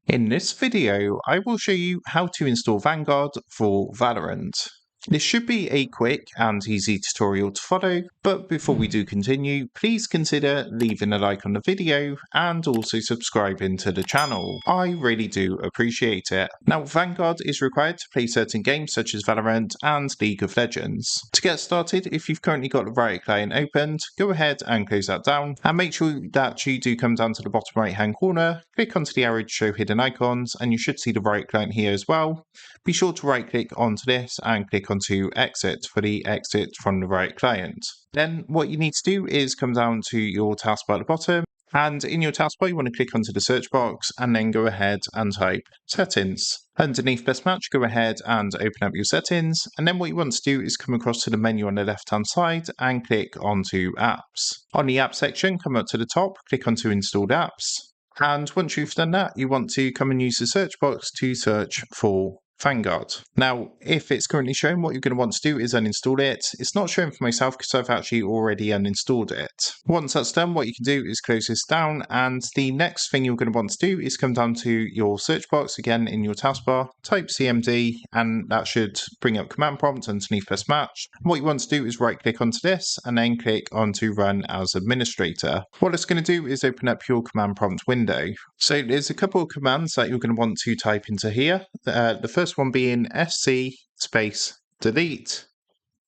In this video, I will show you how to install Vanguard for Valorant. This should be a quick and easy tutorial to follow, but before we do continue, please consider leaving a like on the video and also subscribing to the channel. I really do appreciate it. Now, Vanguard is required to play certain games such as Valorant and League of Legends. To get started, if you've currently got the Riot client opened, go ahead and close that down and make sure that you do come down to the bottom right hand corner, click onto the arrow to show hidden icons, and you should see the Riot client here as well. Be sure to right click onto this and click onto exit for the exit from the Riot client. Then what you need to do is come down to your taskbar at the bottom, and in your taskbar you want to click onto the search box and then go ahead and type settings. Underneath best match, go ahead and open up your settings, and then what you want to do is come across to the menu on the left hand side and click onto apps. On the app section, come up to the top, click onto installed apps, and once you've done that, you want to come and use the search box to search for Vanguard. Now, if it's currently showing, what you're going to want to do is uninstall it. It's not showing for myself because I've actually already uninstalled it. Once that's done, what you can do is close this down, and the next thing you're going to want to do is come down to your search box again in your taskbar, type CMD, and that should bring up command prompt underneath best match. What you want to do is right click onto this and then click onto run as administrator. What it's going to do is open up your command prompt window. So there's a couple of commands that you're going to want to type into here. The first one being sc space delete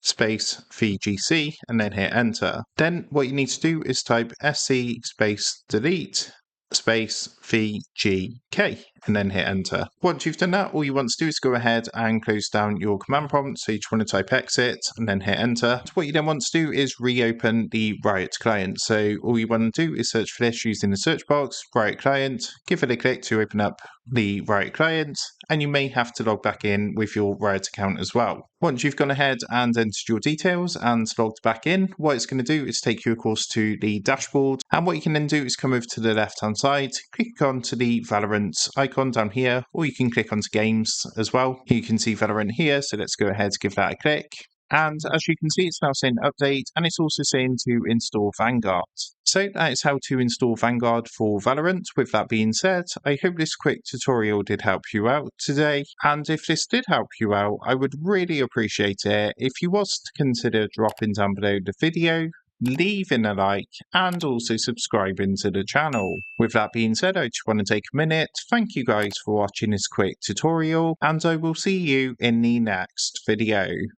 space VGC and then hit enter. Then what you need to do is type sc space delete space VGK and then hit enter. Once you've done that, all you want to do is go ahead and close down your command prompt. So you just want to type exit and then hit enter. So what you then want to do is reopen the Riot client. So all you want to do is search for this using the search box, Riot client, give it a click to open up the Riot client, and you may have to log back in with your Riot account as well. Once you've gone ahead and entered your details and logged back in, what it's going to do is take you, of course, to the dashboard. And what you can then do is come over to the left-hand side, click onto the Valorant icon down here, or you can click onto games as well. You can see Valorant here, so let's go ahead and give that a click. And as you can see, it's now saying update, and it's also saying to install Vanguard. So that is how to install Vanguard for Valorant. With that being said, I hope this quick tutorial did help you out today. And if this did help you out, I would really appreciate it if you was to consider dropping down below the video, leaving a like, and also subscribing to the channel. With that being said, I just want to take a minute. Thank you guys for watching this quick tutorial, and I will see you in the next video.